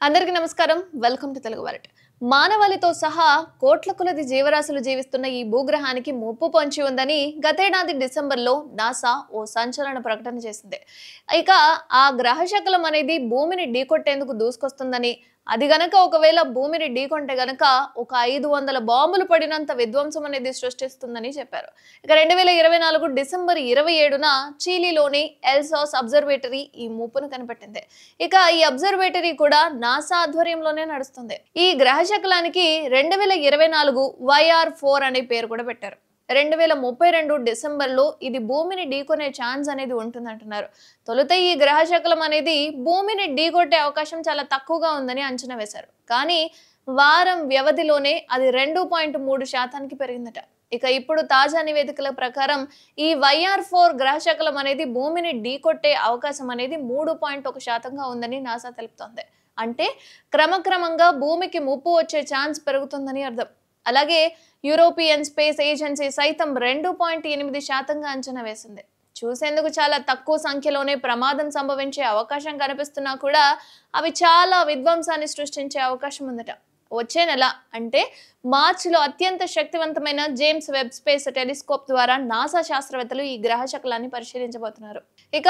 అందరికీ నమస్కారం. Welcome to Telugu world. మానవాళితో సహా కోట్ల కొలది జీవరాశులు జీవిస్తున్న ఈ భూగ్రహానికి ముప్పు పొంచి ఉందని గతేడాది డిసెంబర్లో నాసా ఓ సంచలన ప్రకటన చేసింది. ఇక ఆ గ్రహశకలం అనేది భూమిని ఢీకొట్టేందుకు దూసుకొస్తుందని, అది గనక ఒకవేళ భూమిని ఢీకొంటే గనక ఒక 500 బాంబులు పడినంత విధ్వంసం అనేది సృష్టిస్తుందని చెప్పారు. ఇక 2024 డిసెంబర్ 27న చీలీలోని ఎల్సాస్ అబ్జర్వేటరీ ఈ ముప్పును కనిపెట్టింది. ఇక ఈ అబ్జర్వేటరీ కూడా నాసా ఆధ్వర్యంలోనే నడుస్తుంది. ఈ గ్రహశకలానికి 2024 YR4 అనే పేరు కూడా పెట్టారు. 2032 డిసెంబర్లో ఇది భూమిని ఢీకొనే ఛాన్స్ అనేది ఉంటుందంటున్నారు. తొలుత ఈ గ్రహశకలం అనేది భూమిని ఢీకొట్టే అవకాశం చాలా తక్కువగా ఉందని అంచనా వేశారు. కానీ వారం వ్యవధిలోనే అది 2.3% పెరిగిందట. ఇక ఇప్పుడు తాజా నివేదికల ప్రకారం ఈ YR4 గ్రహశకలం అనేది భూమిని ఢీకొట్టే అవకాశం అనేది 3.1%గా ఉందని నాసా తెలుపుతోంది. అంటే క్రమక్రమంగా భూమికి ముప్పు వచ్చే ఛాన్స్ పెరుగుతుందని అర్థం. అలాగే యూరోపియన్ స్పేస్ ఏజెన్సీ సైతం 2.8%గా అంచనా వేసింది. చూసేందుకు చాలా తక్కువ సంఖ్యలోనే ప్రమాదం సంభవించే అవకాశం కనిపిస్తున్నా కూడా అవి చాలా విధ్వంసాన్ని సృష్టించే అవకాశం ఉందట. వచ్చే నెల అంటే మార్చిలో అత్యంత శక్తివంతమైన జేమ్స్ వెబ్ స్పేస్ టెలిస్కోప్ ద్వారా నాసా శాస్త్రవేత్తలు ఈ గ్రహశకలాన్ని పరిశీలించబోతున్నారు. ఇక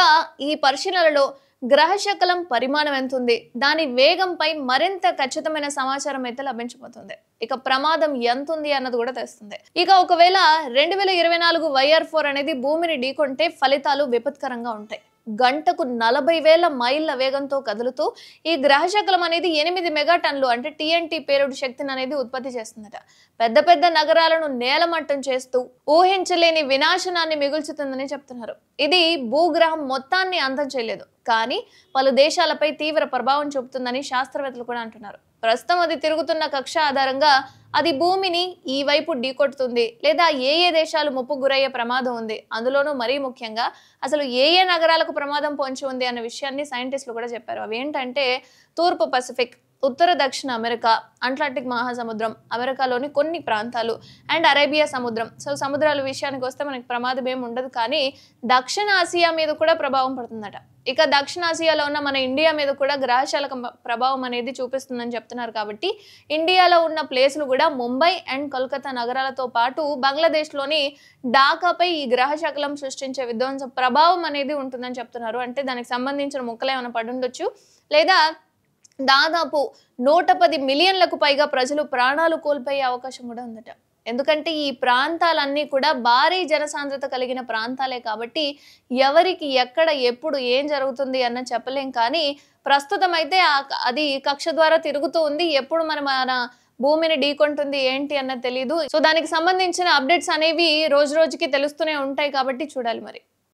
ఈ పరిశీలనలో గ్రహశకలం పరిమాణం ఎంత ఉంది, దాని వేగంపై మరింత ఖచ్చితమైన సమాచారం అయితే లభించబోతుంది. ఇక ప్రమాదం ఎంత ఉంది అన్నది కూడా తెలుస్తుంది. ఇక ఒకవేళ 2024 YR4 అనేది భూమిని ఢీకొంటే ఫలితాలు విపత్కరంగా ఉంటాయి. గంటకు 40,000 మైళ్ళ వేగంతో కదులుతూ ఈ గ్రహశకలం అనేది 8 మెగాటన్లు అంటే TNT పేలుడు శక్తిని అనేది ఉత్పత్తి చేస్తుందట. పెద్ద పెద్ద నగరాలను నేలమట్టం చేస్తూ ఊహించలేని వినాశనాన్ని మిగుల్చుతుందని చెప్తున్నారు. ఇది భూగ్రహం మొత్తాన్ని అంతం చేయలేదు, కానీ పలు దేశాలపై తీవ్ర ప్రభావం చూపుతుందని శాస్త్రవేత్తలు కూడా అంటున్నారు. ప్రస్తుతం అది తిరుగుతున్న కక్ష ఆధారంగా అది భూమిని ఈ వైపు ఢీకొట్టుతుంది లేదా ఏ దేశాలు ముప్పు గురయ్యే ప్రమాదం ఉంది, అందులోనూ మరీ ముఖ్యంగా అసలు ఏ నగరాలకు ప్రమాదం పొంచి ఉంది అన్న విషయాన్ని సైంటిస్టులు కూడా చెప్పారు. అవి ఏంటంటే తూర్పు పసిఫిక్, ఉత్తర దక్షిణ అమెరికా, అట్లాంటిక్ మహాసముద్రం, అమెరికాలోని కొన్ని ప్రాంతాలు అండ్ అరేబియా సముద్రం. సో సముద్రాల విషయానికి వస్తే మనకి ప్రమాదం ఏమి ఉండదు, కానీ దక్షిణ ఆసియా మీద కూడా ప్రభావం పడుతుందట. ఇక దక్షిణాసియాలో ఉన్న మన ఇండియా మీద కూడా గ్రహశాల ప్రభావం అనేది చూపిస్తుందని చెప్తున్నారు. కాబట్టి ఇండియాలో ఉన్న ప్లేసులు కూడా ముంబై అండ్ కోల్కతా నగరాలతో పాటు బంగ్లాదేశ్లోని ఢాకాపై ఈ గ్రహశకలం సృష్టించే విధ్వంస ప్రభావం అనేది ఉంటుందని చెప్తున్నారు. అంటే దానికి సంబంధించిన ముక్కలు ఏమైనా పడి ఉండొచ్చు, లేదా దాదాపు 110 మిలియన్లకు పైగా ప్రజలు ప్రాణాలు కోల్పోయే అవకాశం కూడా ఉందట. ఎందుకంటే ఈ ప్రాంతాలన్నీ కూడా భారీ జనసాంద్రత కలిగిన ప్రాంతాలే కాబట్టి ఎవరికి ఎక్కడ ఎప్పుడు ఏం జరుగుతుంది అన్న చెప్పలేం. కానీ ప్రస్తుతం అయితే అది కక్ష ద్వారా తిరుగుతూ ఉంది. ఎప్పుడు మన భూమిని ఢీకొంటుంది ఏంటి అన్నది తెలియదు. సో దానికి సంబంధించిన అప్డేట్స్ అనేవి రోజు రోజుకి తెలుస్తూనే ఉంటాయి, కాబట్టి చూడాలి మరి.